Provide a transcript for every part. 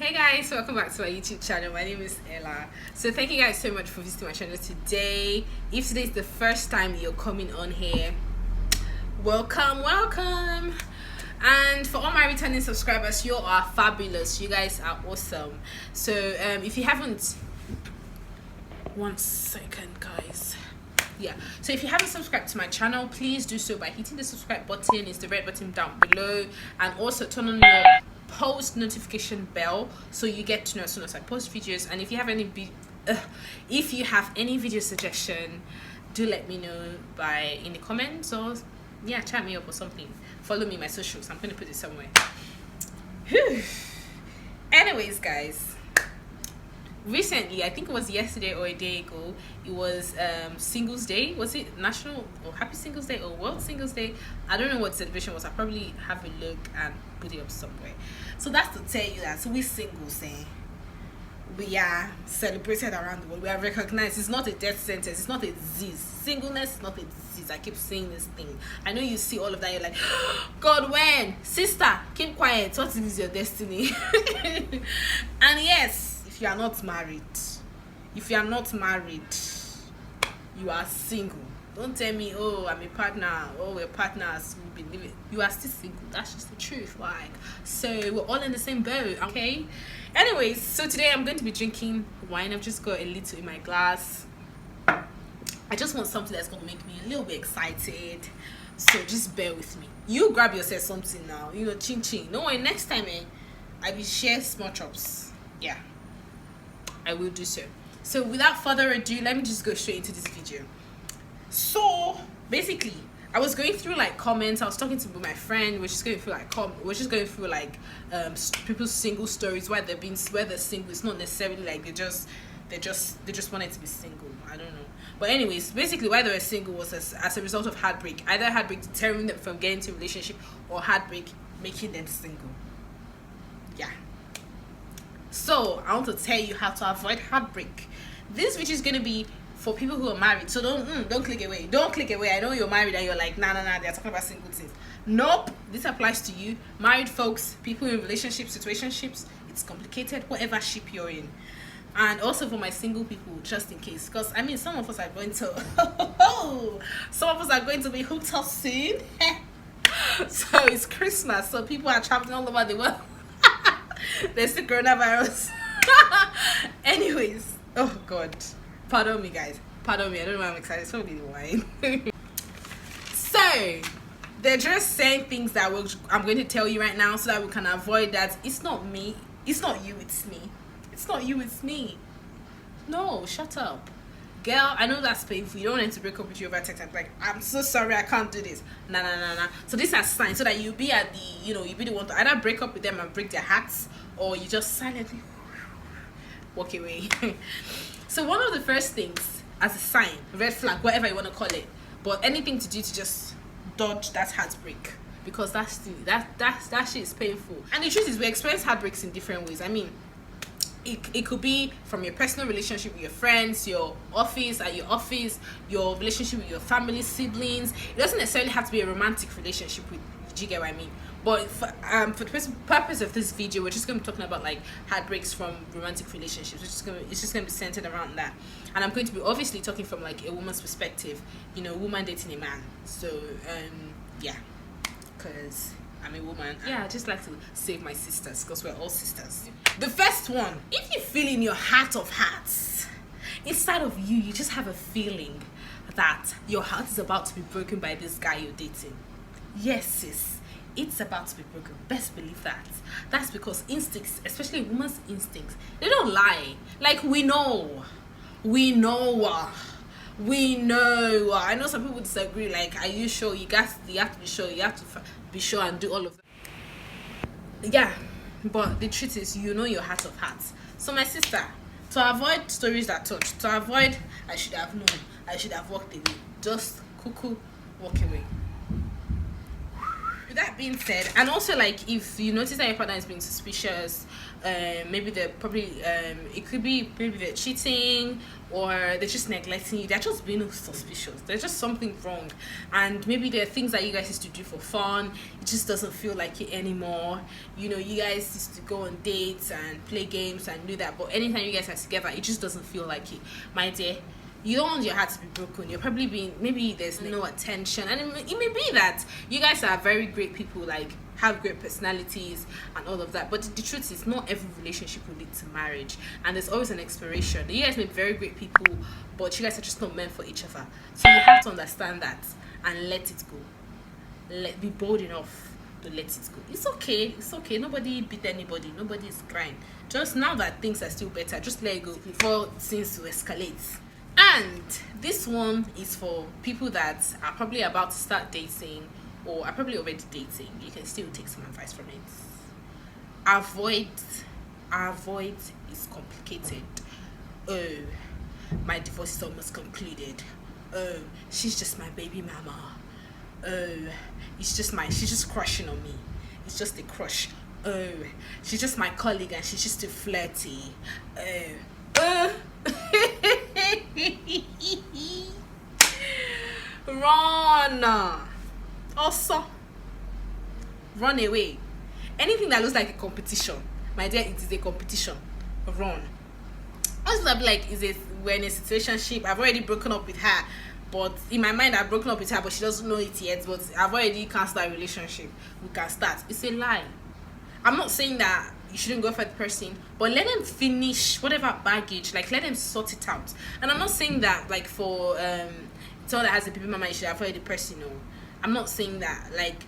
Hey guys, welcome back to my YouTube channel. My name is Ella. So thank you guys so much for visiting my channel today. If today is the first time you're coming on here, welcome. And for all my returning subscribers, you are fabulous. You guys are awesome. So if you haven't, one second guys. So if you haven't subscribed to my channel, please do so by hitting the subscribe button. It's the red button down below, and also turn on your post notification bell so you get to know as soon as I post videos. And if you have any video suggestion, do let me know in the comments, or chat me up or something. Follow me on my socials. I'm going to put it somewhere. Anyways guys, recently, I think it was yesterday or a day ago, it was Singles Day. Was it National or Happy Singles Day or World Singles Day? I don't know what the celebration was. I'll probably have a look and put it up somewhere. So that's to tell you that we singles, we are celebrated around the world. We are recognized. It's not a death sentence. It's not a disease. Singleness is not a disease. I keep saying this thing. I know you see all of that. You're like, God, when? Sister, keep quiet. What is your destiny? And yes, if you are not married, you are single. Don't tell me, oh, I'm a partner, oh, we're partners, we've been living. You are still single. That's just the truth. Like, so we're all in the same boat, okay? Anyways, so today I'm going to be drinking wine. I've just got a little in my glass. I just want something that's going to make me a little bit excited, so just bear with me. You grab yourself something now, chin chin. No way, next time I will share small chops. I will do so. So without further ado, let me just go straight into this video. So basically, I was going through like comments. I was talking to my friend. We're just going through people's single stories, where they're single. It's not necessarily like they just wanted to be single. I don't know. But anyways, basically why they were single was as a result of heartbreak. Either heartbreak deterring them from getting into a relationship, or heartbreak making them single. So I want to tell you how to avoid heartbreak. This video is going to be for people who are married. So don't click away. Don't click away. I know you're married and you're like, nah, they're talking about single things. Nope, this applies to you, married folks, people in relationships, situationships. It's complicated, whatever ship you're in. And also for my single people, just in case, because I mean, some of us are going to be hooked up soon. So it's Christmas, so people are traveling all over the world. There's the coronavirus. Anyways, oh God, pardon me guys, pardon me. I don't know why I'm excited. It's probably the wine. So they're just saying things that I'm going to tell you right now, so that we can avoid that. It's not me, it's not you, it's me. It's not you, it's me. No, shut up, girl. I know that's painful. You don't want to break up with you over text. I'm like, I'm so sorry, I can't do this. Nah. So this has signs, so that you'll be at the, you be the one to either break up with them and break their hearts, or you just silently walk away. So one of the first things, as a sign, red flag, whatever you want to call it, but anything to do to just dodge that heartbreak, because that shit is painful. And the truth is, we experience heartbreaks in different ways. I mean, it could be from your personal relationship with your friends, your office, your relationship with your family, siblings. It doesn't necessarily have to be a romantic relationship with, do you get what I mean? But for the purpose of this video, we're just going to be talking about like heartbreaks from romantic relationships. It's just going to be centered around that. And I'm going to be obviously talking from like a woman's perspective, woman dating a man. So because I'm a woman. I just like to save my sisters, because we're all sisters. The first one, if you feel in your heart of hearts, inside of you, you just have a feeling that your heart is about to be broken by this guy you're dating. Yes, sis, it's about to be broken. Best believe that. That's because instincts, especially women's instincts, they don't lie. Like, we know. I know some people disagree. Like, are you sure? You have to be sure. You have to be sure and do all of that. But the truth is, your heart of hearts. So my sister, to avoid stories that touch, to avoid I should have known, I should have walked away, just cuckoo, walk away. With that that being said, and also like if you notice that your partner is being suspicious, maybe they're probably it could be maybe they're cheating or they're just neglecting you, they're just being suspicious, there's just something wrong, and maybe there are things that you guys used to do for fun, it just doesn't feel like it anymore. You know, you guys used to go on dates and play games and do that, but anytime you guys are together, it just doesn't feel like it. My dear, you don't want your heart to be broken. You're probably being, maybe there's no attention, and it may be that you guys are very great people, like have great personalities and all of that, but the truth is not every relationship will lead to marriage, and there's always an expiration. You guys may be very great people, but you guys are just not meant for each other, so you have to understand that and let it go. Be bold enough to let it go. It's okay, nobody beat anybody, nobody is crying. Just now that things are still better, just let it go before things to escalate. And this one is for people that are probably about to start dating or are probably already dating. You can still take some advice from it. Avoid is complicated. Oh, my divorce is almost concluded. Oh, she's just my baby mama. Oh, she's just crushing on me. It's just a crush. Oh, she's just my colleague and she's just too flirty. Run. Also, run away. Anything that looks like a competition, my dear, it is a competition. Run. Also, I'll be like, we're in a situationship. I've already broken up with her, but in my mind I've broken up with her, but she doesn't know it yet. But I've already cancelled that relationship. We can start. It's a lie. I'm not saying that you shouldn't go for the person, but let them finish whatever baggage, like let them sort it out. And I'm not saying that like for someone that has a baby mama you should avoid the person. No, I'm not saying that, like,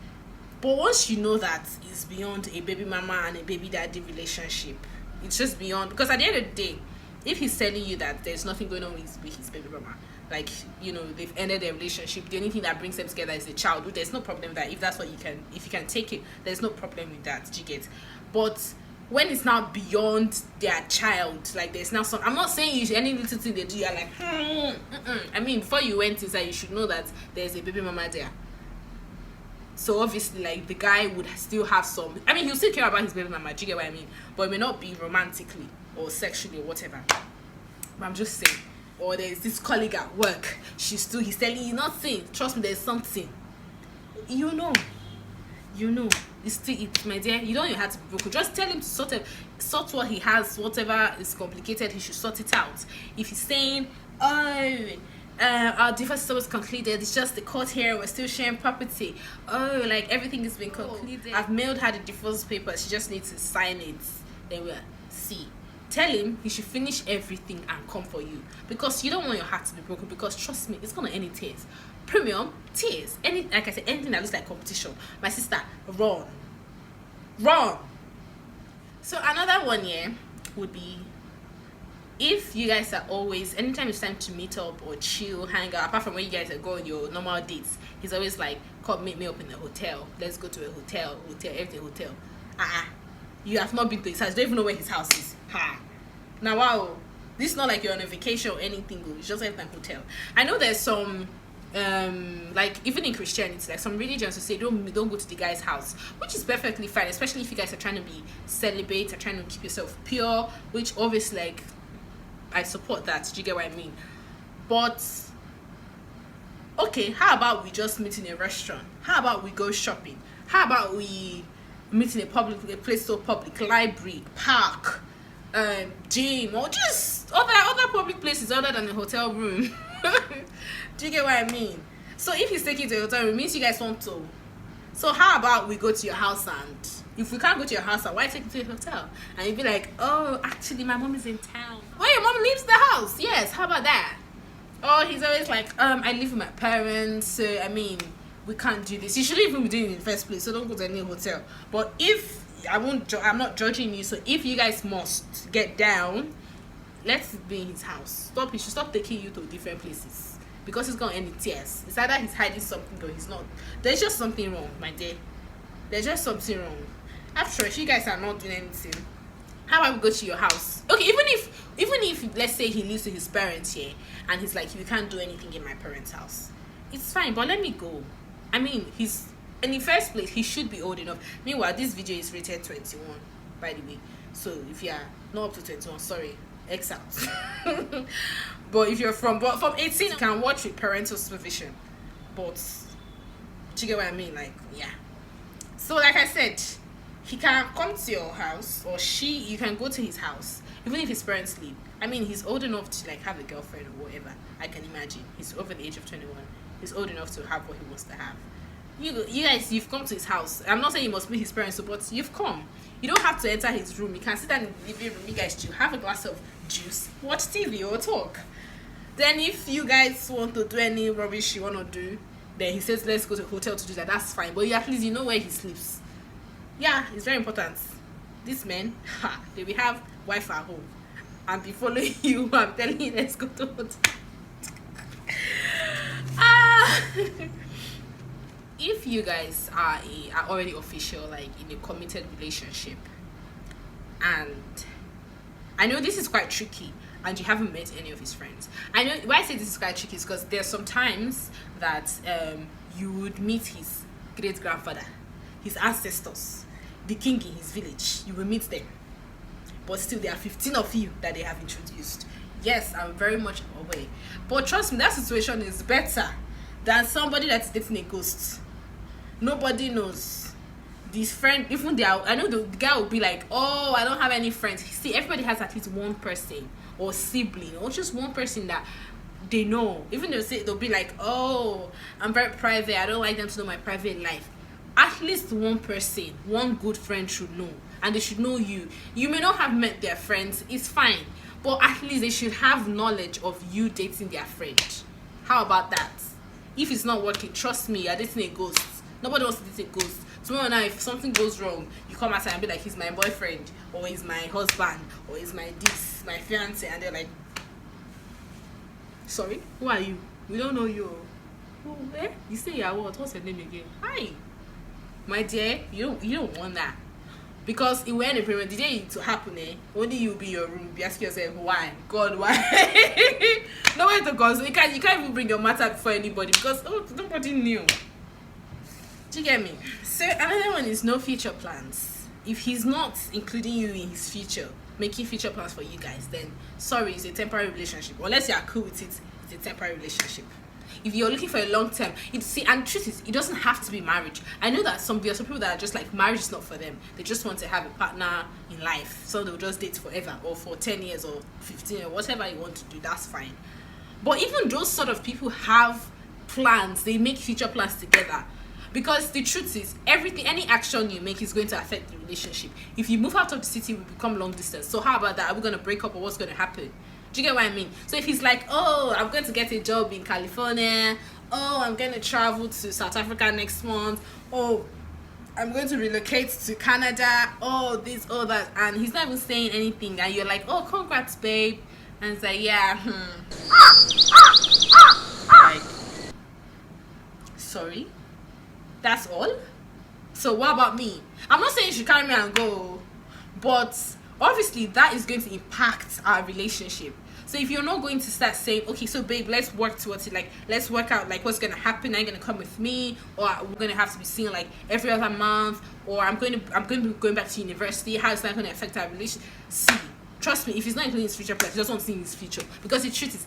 but once you know that it's beyond a baby mama and a baby daddy relationship, it's just beyond, because at the end of the day, if he's telling you that there's nothing going on with his baby mama, like, you know, they've ended their relationship, the only thing that brings them together is the childhood, there's no problem with that. If that's what if you can take it, there's no problem with that. Do you get? But when it's now beyond their child, like there's now some, I'm not saying you should, any little thing they do, you're like, I mean, before you went inside, you should know that there's a baby mama there. So obviously, like, the guy would still have some, I mean, he'll still care about his baby mama, do you get what I mean? But it may not be romantically or sexually or whatever. But I'm just saying. Or there's this colleague at work, he's telling you nothing, trust me, there's something. You know, it's still it, my dear. You don't even have to be broken. Just tell him to sort what he has, whatever is complicated, he should sort it out. If he's saying, our divorce is almost concluded, it's just the court here, we're still sharing property. Oh, like everything has been concluded. I've mailed her the divorce papers, she just needs to sign it. Then we'll see. Tell him he should finish everything and come for you, because you don't want your heart to be broken, because trust me, it's gonna end in tears. Premium tears. Like I said, anything that looks like competition. My sister, run. So another one here would be, if you guys are always, anytime it's time to meet up or chill, hang out, apart from when you guys are going your normal dates, he's always like, come meet me up in the hotel, let's go to a hotel, everything hotel. You have not been to his house, you don't even know where his house is. Now wow, this is not like you're on a vacation or anything, it's just like a hotel. I know there's some like even in Christianity, like some religions will say don't go to the guy's house, which is perfectly fine, especially if you guys are trying to be celibate, are trying to keep yourself pure, which obviously, like, I support that. Do you get what I mean? But okay, how about we just meet in a restaurant? How about we go shopping? How about we meet in a place so public, library, park, gym, or just other public places other than a hotel room? Do you get what I mean? So if he's taking you to a hotel room, it means you guys want to. So how about we go to your house, and if we can't go to your house, why take you to a hotel? And you'd be like, oh, actually my mom is in town. Oh, your mom leaves the house. Yes, how about that? Oh, he's always like, I live with my parents, so I mean, we can't do this. You shouldn't even be doing it in the first place, so don't go to any hotel. But if I'm not judging you, so if you guys must get down, let's be in his house. He should stop taking you to different places, because he's gonna end in tears. It's either he's hiding something or he's not. There's just something wrong, my dear. There's just something wrong. After, if you guys are not doing anything, how about we go to your house? Okay, even if let's say he lives with his parents here and he's like, you can't do anything in my parents' house, it's fine, but let me go. I mean, he's In the first place, he should be old enough. Meanwhile, this video is rated 21, by the way. So if you are not up to 21, sorry, X out. But if you're from 18, you can watch with parental supervision. But do you get what I mean? Like, yeah. So like I said, he can come to your house, or you can go to his house, even if his parents sleep. I mean, he's old enough to like have a girlfriend or whatever. I can imagine he's over the age of 21. He's old enough to have what he wants to have. You guys, you've come to his house. I'm not saying you must be his parents, but you've come. You don't have to enter his room. You can sit down in the living room. You guys chill, have a glass of juice, watch TV or talk. Then if you guys want to do any rubbish you want to do, then he says let's go to a hotel to do that. That's fine. But at least you know where he sleeps. Yeah, it's very important. These men, they will have wife at home and be following you. I'm telling you, let's go to hotel. If you guys are already official, like in a committed relationship, and I know this is quite tricky, and you haven't met any of his friends. I know why I say this is quite tricky is because there's some times that you would meet his great grandfather, his ancestors, the king in his village. You will meet them, but still there are 15 of you that they have introduced. Yes, I'm very much aware, but trust me, that situation is better than somebody that's dating a ghost. Nobody knows this friend. Even I know the guy will be like, oh, I don't have any friends. See, everybody has at least one person or sibling or just one person that they know. Even they'll be like, oh, I'm very private, I don't like them to know my private life. At least one person, one good friend should know, and they should know you. You may not have met their friends, it's fine, but at least they should have knowledge of you dating their friend. How about that? If it's not working, trust me, you're dating a ghost. Nobody wants to date a ghost. Tomorrow night, if something goes wrong, you come outside and be like, he's my boyfriend, or he's my husband, or he's my this, my fiance, and they're like, sorry, who are you? We don't know you. Oh, eh? You say you're what? What's your name again? Hi, my dear. You don't want that, because it will end the day it to happen. Only you be in your room. You ask yourself, why? God, why? Nowhere to go. So you can't even bring your matter before anybody, because nobody knew. Do you get me? So another one is no future plans. If he's not including you in his future, making future plans for you guys, then sorry, it's a temporary relationship. Unless you are cool with it, it's a temporary relationship. If you're looking for a long term, and the truth is, it doesn't have to be marriage. I know that there are some people that are just like, marriage is not for them. They just want to have a partner in life, so they'll just date forever, or for 10 years or 15 or whatever you want to do. That's fine. But even those sort of people have plans. They make future plans together. Because the truth is, any action you make is going to affect the relationship. If you move out of the city, we become long distance. So how about that? Are we going to break up, or what's going to happen? Do you get what I mean? So if he's like, oh, I'm going to get a job in California. Oh, I'm going to travel to South Africa next month. Oh, I'm going to relocate to Canada. Oh, this, oh, that. And he's not even saying anything. And you're like, oh, congrats, babe. And it's like, yeah. Like, sorry? That's all? So what about me? I'm not saying you should carry me and go, but obviously that is going to impact our relationship. So if you're not going to start saying, okay, so babe, let's work towards it, like let's work out like what's gonna happen. Are you gonna come with me, or we're gonna have to be seen like every other month, or I'm going to be going back to university. How is that going to affect our relationship? See, trust me, if he's not including his future plans, he doesn't want to see his future. Because the truth is,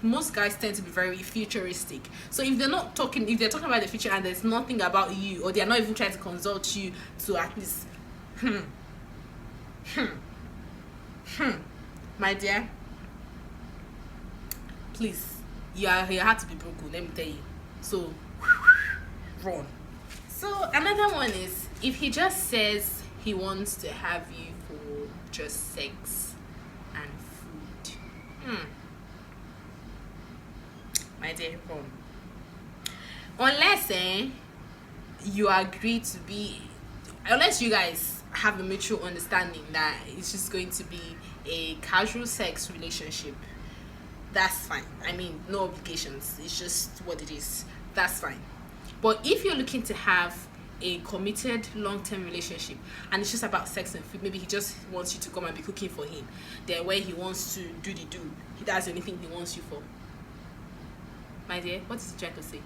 most guys tend to be very futuristic. So if they're talking about the future and there's nothing about you, or they're not even trying to consult you to at least, my dear, please, your heart to be broken, let me tell you. So, run. So another one is, if he just says he wants to have you for just sex and food, my dear, run. Unless you agree to be, unless you guys have a mutual understanding that it's just going to be a casual sex relationship, that's fine. I mean, no obligations, it's just what it is. That's fine. But if you're looking to have a committed long-term relationship and it's just about sex and food, maybe he just wants you to come and be cooking for him, then where he wants to do he does anything he wants you for, my dear, what is he trying to say?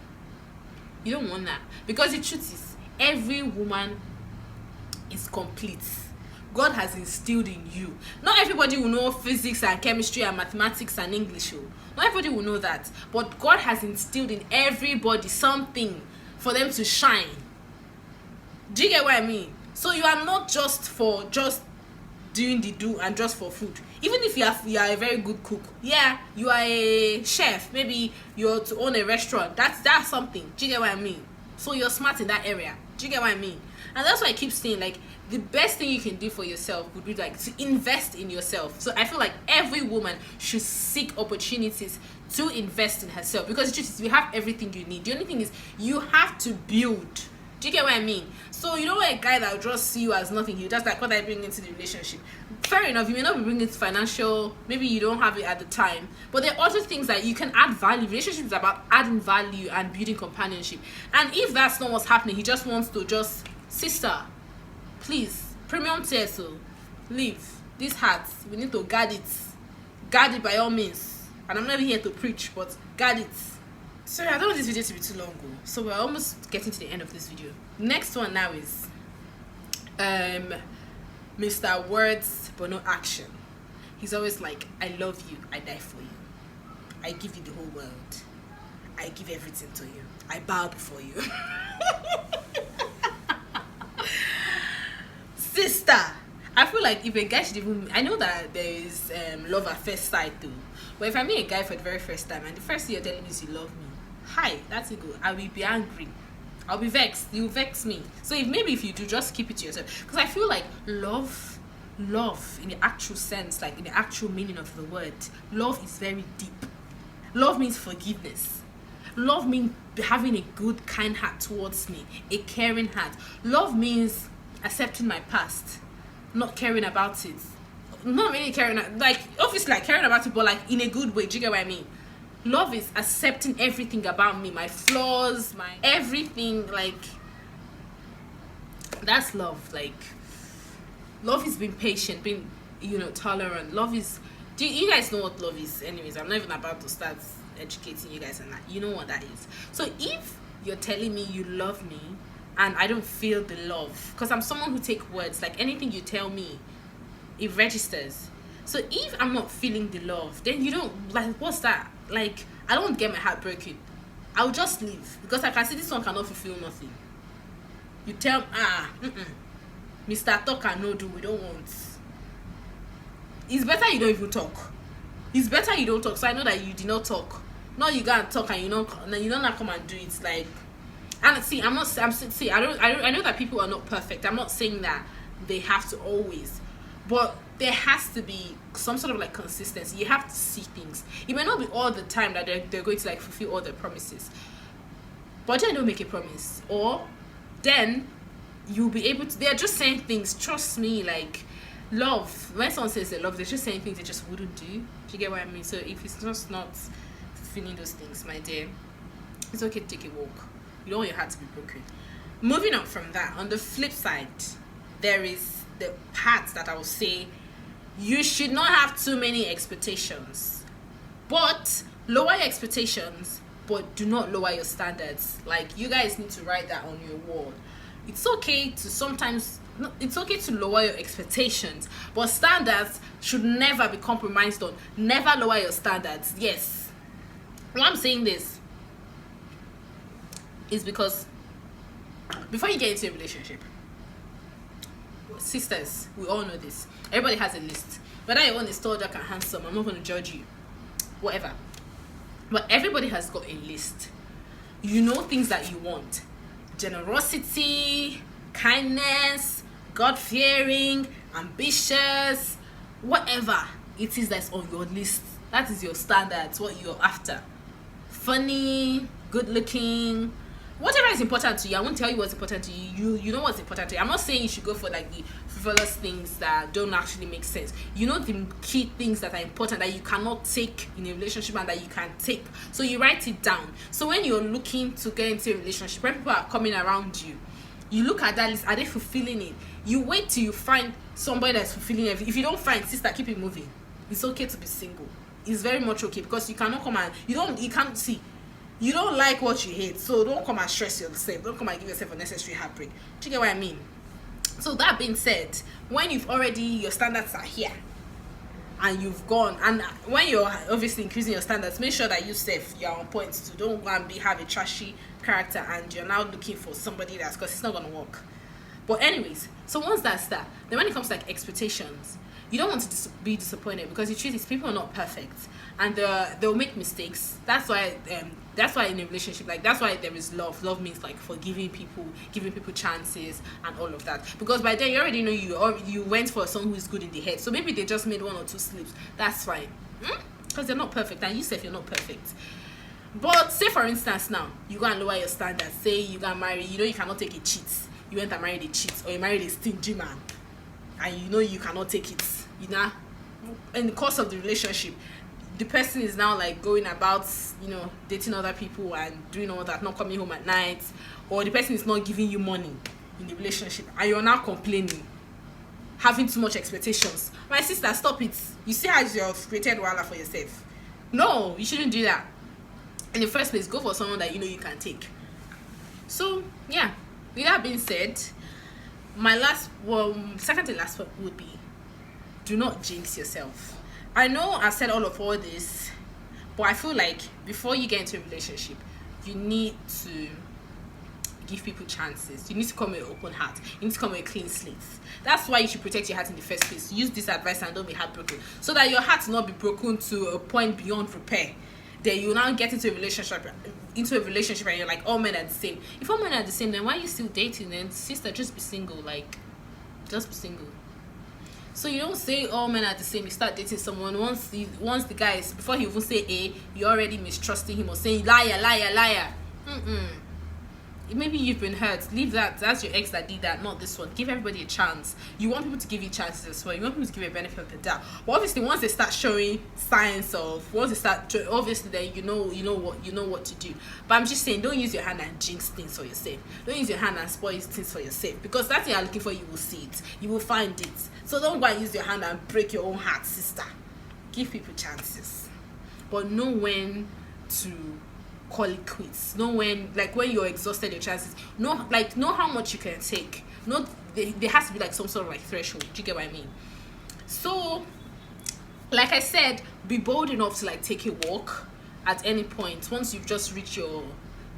You don't want that, because the truth is, every woman is complete. God has instilled in you. Not everybody will know physics and chemistry and mathematics and English. Not everybody will know that. But God has instilled in everybody something for them to shine. Do you get what I mean? So you are not just for just doing the do and just for food. Even if you are a very good cook, yeah, you are a chef, maybe you're to own a restaurant, that's something. Do you get what I mean? So you're smart in that area. Do you get what I mean? And that's why I keep saying, like, the best thing you can do for yourself would be like to invest in yourself. So I feel like every woman should seek opportunities to invest in herself, because it's just, you have everything you need. The only thing is you have to build. Do you get what I mean? So you know, a guy that will just see you as nothing, you just like, what I bring into the relationship. Fair enough, you may not be bringing financial, maybe you don't have it at the time, but there are also things that you can add value. Relationship is about adding value and building companionship. And if that's not what's happening, he just wants to just, sister, please, premium tier, so leave this heart. We need to guard it by all means. And I'm not even here to preach, but guard it. Sorry, I don't want this video to be too long, so we're almost getting to the end of this video. Next one now is Mr. Words but no action. He's always like, I love you, I die for you, I give you the whole world, I give everything to you, I bow before you. Sister, I feel like if a guy should even, I know that there is love at first sight too, but if I meet a guy for the very first time and the first thing you're telling me is you love me, hi, that's it, go. I will be angry, I'll be vexed, you vex me. So if you do, just keep it to yourself, because I feel like love in the actual sense, like in the actual meaning of the word, love is very deep. Love means forgiveness. Love means having a good, kind heart towards me, a caring heart. Love means accepting my past, not caring about it, not really caring, like obviously like caring about it, but like in a good way. Do you get what I mean? Love is accepting everything about me, my flaws, my everything. Like, that's love. Like, love is being patient, being, tolerant. Love is, do you guys know what love is? Anyways, I'm not even about to start educating you guys on that. You know what that is. So if you're telling me you love me and I don't feel the love, because I'm someone who take words, like anything you tell me, it registers. So if I'm not feeling the love, then you don't, like, what's that? Like, I don't get my heart broken, I'll just leave, because I can see this one cannot fulfill nothing. You tell, Mr. Talk and no do, we don't want. It's better you don't even talk. It's better you don't talk, so I know that you did not talk. No, you go and talk and you don't come and do it. Like, and see, I know that people are not perfect. I'm not saying that they have to always, but there has to be some sort of like consistency. You have to see things. It may not be all the time that they're going to like fulfill all their promises, but then don't make a promise, or then you'll be able to, they're just saying things, trust me, like love, when someone says they love, they're just saying things they just wouldn't do. Do you get what I mean? So if it's just not fulfilling those things, my dear, it's okay to take a walk. You don't want your heart to be broken. Moving on from that, on the flip side, there is the part that I will say you should not have too many expectations, but lower your expectations, but do not lower your standards. Like, you guys need to write that on your wall. It's okay to sometimes, it's okay to lower your expectations, but standards should never be compromised on. Never lower your standards. Yes, why I'm saying this is because before you get into a relationship, sisters, we all know this, everybody has a list. Whether your own is tall, dark and handsome, I'm not going to judge you, whatever, but everybody has got a list. You know things that you want: generosity, kindness, God-fearing, ambitious, whatever it is that's on your list. That is your standards, what you're after. Funny, good-looking, whatever is important to you. I won't tell you what's important to you. You know what's important to you. I'm not saying you should go for like the frivolous things that don't actually make sense. You know the key things that are important that you cannot take in a relationship and that you can take. So you write it down. So when you're looking to get into a relationship, when people are coming around you, you look at that list. Are they fulfilling it? You wait till you find somebody that's fulfilling everything. If you don't find, sister, keep it moving. It's okay to be single. It's very much okay, because you cannot come and you can't see. You don't like what you hate, so don't come and stress yourself. Don't come and give yourself unnecessary heartbreak. Do you get what I mean? So that being said, when you've already, your standards are here, and you've gone, and when you're obviously increasing your standards, make sure that you're on point. So don't go and have a trashy character and you're now looking for somebody that's, because it's not gonna work. But anyways, so once that's that, then when it comes to like expectations, you don't want to be disappointed, because the truth is people are not perfect, and they'll make mistakes. That's why in a relationship, like, that's why there is love. Love means like forgiving people, giving people chances and all of that, because by then you already know you went for someone who's good in the head. So maybe they just made 1 or 2 slips, that's fine, because they're not perfect, and you say you're not perfect. But say for instance now you go and lower your standards. Say you got married, you know you cannot take a cheat, you went and married a cheat, or you married a stingy man, and you know you cannot take it. You know, in the course of the relationship, the person is now like going about, you know, dating other people and doing all that, not coming home at night, or the person is not giving you money in the relationship, and you're now complaining, having too much expectations. My sister, stop it. You see how you've created wahala for yourself. No, you shouldn't do that. In the first place, go for someone that you know you can take. So yeah, with that being said, my second to last one would be, do not jinx yourself. I know I said all this, but I feel like before you get into a relationship, you need to give people chances. You need to come with an open heart. You need to come with a clean slate. That's why you should protect your heart in the first place. Use this advice and don't be heartbroken, so that your heart will not be broken to a point beyond repair. Then you now get into a relationship and you're like, all men are the same. If all men are the same, then why are you still dating? Then sister, just be single. Like, just be single. So you don't say all men are the same. You start dating someone, once the guy is, before he even say A, you're already mistrusting him or saying liar, liar, liar. Maybe you've been hurt. Leave that. That's your ex that did that, not this one. Give everybody a chance. You want people to give you chances as well. You want people to give you a benefit of the doubt. But obviously, once they start showing signs of, obviously, then you know what to do. But I'm just saying, don't use your hand and jinx things for yourself. Don't use your hand and spoil things for yourself, because that's what you're looking for. You will see it. You will find it. So don't go and use your hand and break your own heart, sister. Give people chances, but know when to call it quits. Know when, like, when you're exhausted your chances. Know how much you can take. There has to be like some sort of like threshold. Do you get what I mean? So like I said, be bold enough to like take a walk at any point. Once you've just reached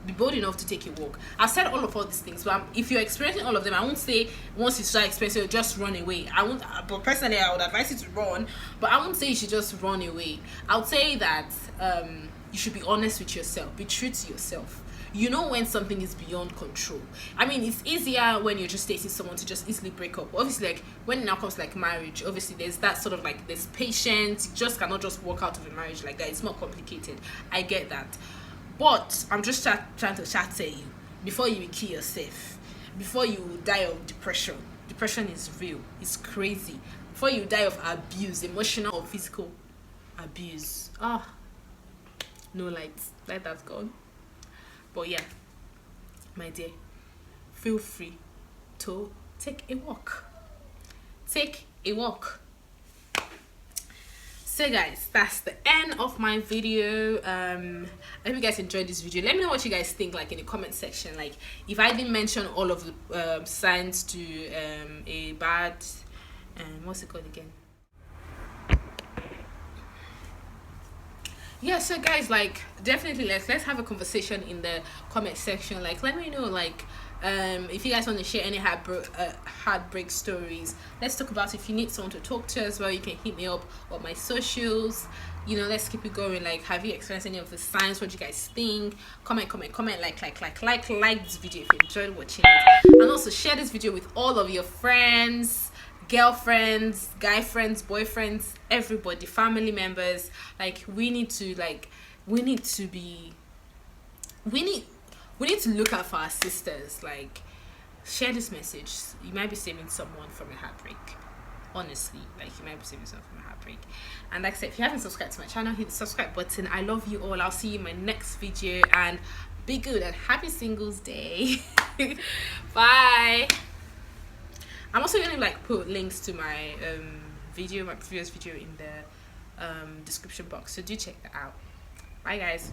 be bold enough to take a walk. I've said all these things, but if you're experiencing all of them, I won't say once you start experiencing, just run away. But personally, I would advise you to run, but I won't say you should just run away. I would say that you should be honest with yourself. Be true to yourself. You know when something is beyond control. I mean, it's easier when you're just dating someone to just easily break up. Obviously, like when it now comes to like marriage, obviously there's that sort of like, there's patience. You just cannot just walk out of a marriage like that. It's more complicated. I get that. But I'm just trying to tell you, before you kill yourself, before you die of depression is real. It's crazy. Before you die of abuse, emotional or physical abuse. No lights. Light that's gone. But yeah, my dear, feel free to take a walk. Take a walk. So guys, that's the end of my video. I hope you guys enjoyed this video. Let me know what you guys think, like in the comment section. Like if I didn't mention all of the signs to a bad what's it called again? Yeah, so guys, like definitely let's have a conversation in the comment section. Like let me know, like if you guys want to share any heartbreak stories. Let's talk about it. If you need someone to talk to as well, you can hit me up on my socials. You know, let's keep it going. Like, have you experienced any of the signs? What do you guys think? Comment, like this video if you enjoyed watching it, and also share this video with all of your friends, girlfriends, guy friends, boyfriends, everybody, family members. Like we need to look out for our sisters. Like, share this message. You might be saving someone from a heartbreak. Honestly, like you might be saving someone from a heartbreak. And like I said, if you haven't subscribed to my channel, hit the subscribe button. I love you all. I'll see you in my next video, and be good and happy Singles Day. Bye. I'm also gonna like put links to my my previous video in the description box, so do check that out. Bye guys.